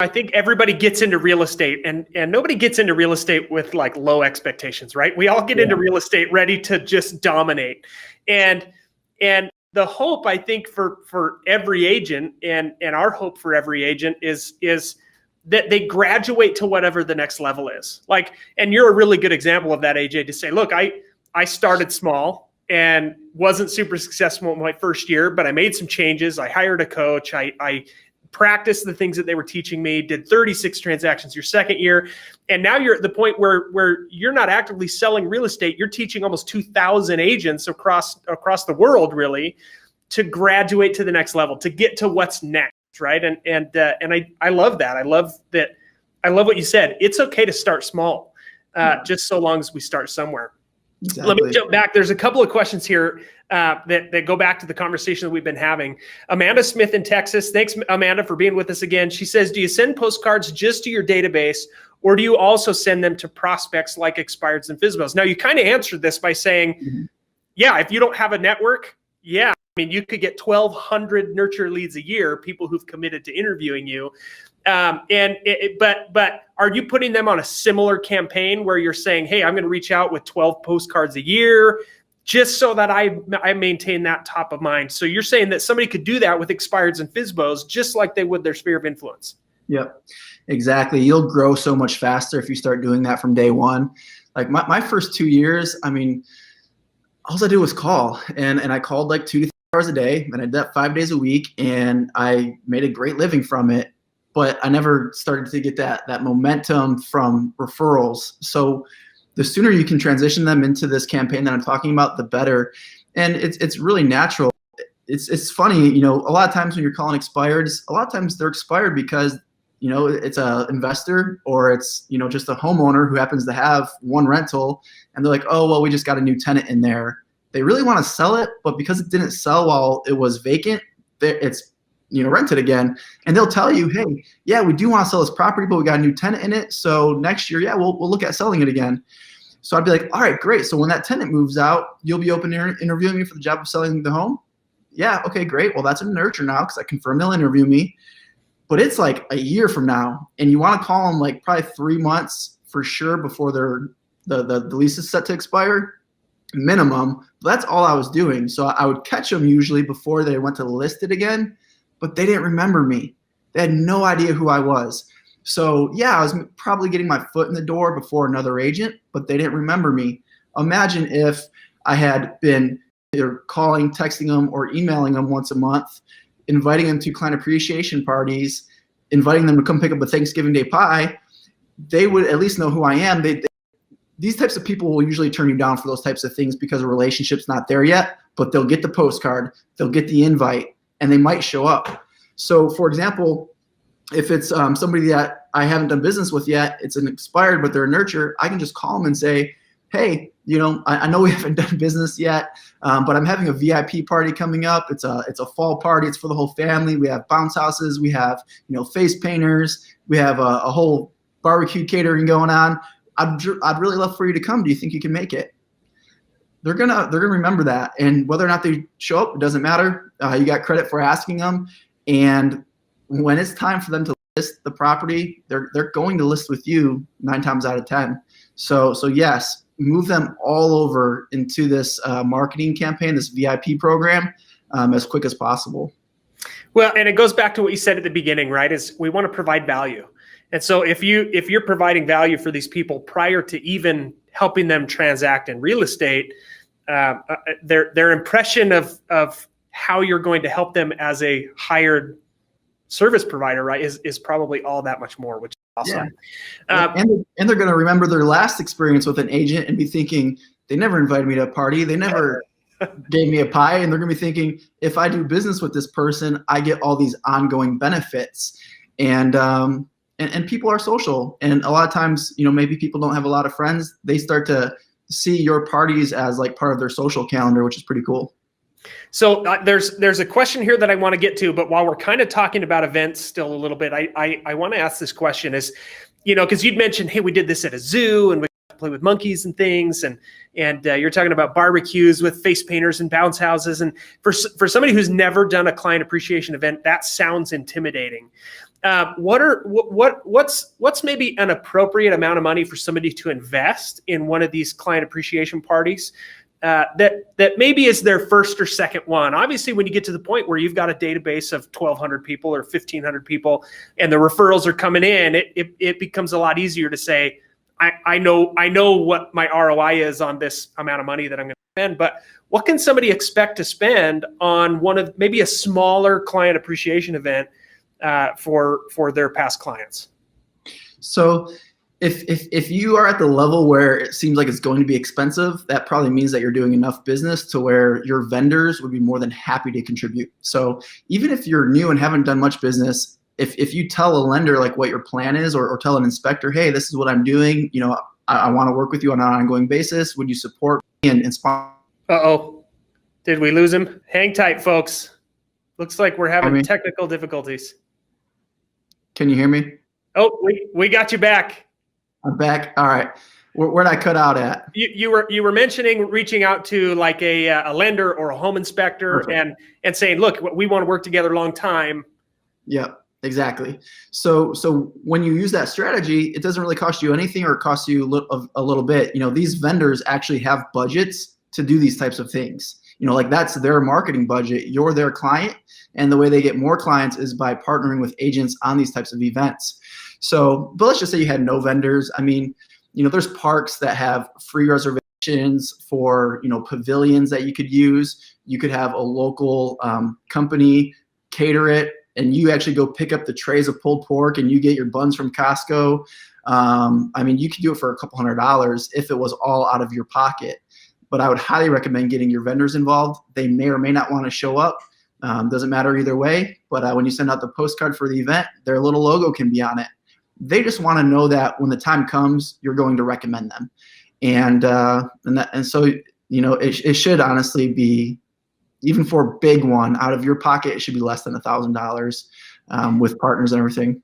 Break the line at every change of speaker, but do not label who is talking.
I think everybody gets into real estate and nobody gets into real estate with like low expectations, right? We all get into real estate ready to just dominate. And the hope, I think, for every agent and our hope for every agent is that they graduate to whatever the next level is. Like, and you're a really good example of that, AJ, to say, look, I started small and wasn't super successful in my first year, but I made some changes. I hired a coach. I practiced the things that they were teaching me, did 36 transactions your second year. And now you're at the point where you're not actively selling real estate. You're teaching almost 2,000 agents across the world, really, to graduate to the next level, to get to what's next, right? And I love that. I love that. I love what you said. It's okay to start small, just so long as we start somewhere. Exactly. Let me jump back. There's a couple of questions here that go back to the conversation that we've been having. Amanda Smith in Texas. Thanks, Amanda, for being with us again. She says, do you send postcards just to your database, or do you also send them to prospects like expireds and FSBOs? Now, you kind of answered this by saying, yeah, if you don't have a network, yeah. I mean, you could get 1,200 nurture leads a year, people who've committed to interviewing you. But are you putting them on a similar campaign where you're saying, hey, I'm going to reach out with 12 postcards a year just so that I maintain that top of mind? So you're saying that somebody could do that with expireds and FSBOs just like they would their sphere of influence.
Yep, exactly. You'll grow so much faster if you start doing that from day one. Like my first 2 years, I mean, all I did was call, and I called like 2 to 3 hours a day, and I did that 5 days a week, and I made a great living from it. But I never started to get that momentum from referrals. So the sooner you can transition them into this campaign that I'm talking about, the better. And it's really natural. It's funny, you know, a lot of times when you're calling expireds, a lot of times they're expired because, you know, it's a investor or it's, you know, just a homeowner who happens to have one rental, and they're like, oh, well, we just got a new tenant in there. They really want to sell it, but because it didn't sell while it was vacant, it's, you know, rented again. And they'll tell you, hey, yeah, we do want to sell this property, but we got a new tenant in it. So next year, yeah, we'll look at selling it again. So I'd be like, all right, great. So when that tenant moves out, you'll be open to interviewing me for the job of selling the home? Yeah, okay, great. Well, that's a nurture now because I confirm they'll interview me. But it's like a year from now, and you want to call them like probably 3 months for sure before the lease is set to expire, minimum. That's all I was doing. So I would catch them usually before they went to list it again, but they didn't remember me. They had no idea who I was. So yeah, I was probably getting my foot in the door before another agent, but they didn't remember me. Imagine if I had been either calling, texting them, or emailing them once a month, inviting them to client appreciation parties, inviting them to come pick up a Thanksgiving Day pie. They would at least know who I am. These types of people will usually turn you down for those types of things because a relationship's not there yet, but they'll get the postcard, they'll get the invite, and they might show up. So for example, if it's somebody that I haven't done business with yet, it's an expired, but they're a nurture, I can just call them and say, hey, you know, I know we haven't done business yet, but I'm having a VIP party coming up. It's a fall party. It's for the whole family. We have bounce houses. We have, you know, face painters. We have a whole barbecue catering going on. I'd really love for you to come. Do you think you can make it? They're gonna remember that, and whether or not they show up, it doesn't matter. You got credit for asking them, and when it's time for them to list the property, they're going to list with you 9 times out of 10. So yes, move them all over into this marketing campaign, this VIP program, as quick as possible.
Well, and it goes back to what you said at the beginning, right? Is we want to provide value. And so if you're providing value for these people prior to even helping them transact in real estate, their impression of how you're going to help them as a hired service provider, right, is probably all that much more, which is awesome.
Yeah. And they're going to remember their last experience with an agent and be thinking, they never invited me to a party. They never gave me a pie. And they're going to be thinking, if I do business with this person, I get all these ongoing benefits. And people are social. And a lot of times, you know, maybe people don't have a lot of friends. They start to see your parties as like part of their social calendar, which is pretty cool.
So there's a question here that I want to get to, but while we're kind of talking about events still a little bit, I want to ask this question is, you know, because you'd mentioned, hey, we did this at a zoo and we got play with monkeys and things, and you're talking about barbecues with face painters and bounce houses. And for somebody who's never done a client appreciation event, that sounds intimidating. What's maybe an appropriate amount of money for somebody to invest in one of these client appreciation parties that maybe is their first or second one? Obviously, when you get to the point where you've got a database of 1,200 people or 1,500 people, and the referrals are coming in, it becomes a lot easier to say, I know what my ROI is on this amount of money that I'm going to spend. But what can somebody expect to spend on one of maybe a smaller client appreciation event for their past clients?
So if you are at the level where it seems like it's going to be expensive, that probably means that you're doing enough business to where your vendors would be more than happy to contribute. So even if you're new and haven't done much business, if you tell a lender like what your plan is, or tell an inspector, hey, this is what I'm doing, I want to work with you on an ongoing basis. Would you support me and sponsor?
Uh-oh. Did we lose him? Hang tight, folks. Looks like we're having technical difficulties.
Can you hear me?
Oh, we got you back.
I'm back. All right. Where'd I cut out at?
You were mentioning reaching out to like a lender or a home inspector. Perfect. and saying, look, we want to work together a long time.
Yeah, exactly. So when you use that strategy, it doesn't really cost you anything, or it costs you a little bit. These vendors actually have budgets to do these types of things. Like that's their marketing budget. You're their client, and the way they get more clients is by partnering with agents on these types of events. So, but let's just say you had no vendors. I mean, there's parks that have free reservations for, pavilions that you could use. You could have a local company cater it, and you actually go pick up the trays of pulled pork and you get your buns from Costco. I mean, you could do it for a couple $100s if it was all out of your pocket. But I would highly recommend getting your vendors involved. They may or may not want to show up. Doesn't matter either way. But when you send out the postcard for the event, their little logo can be on it. They just want to know that when the time comes, you're going to recommend them. And so it should honestly be, even for a big one, out of your pocket, it should be less than $1,000 with partners and everything.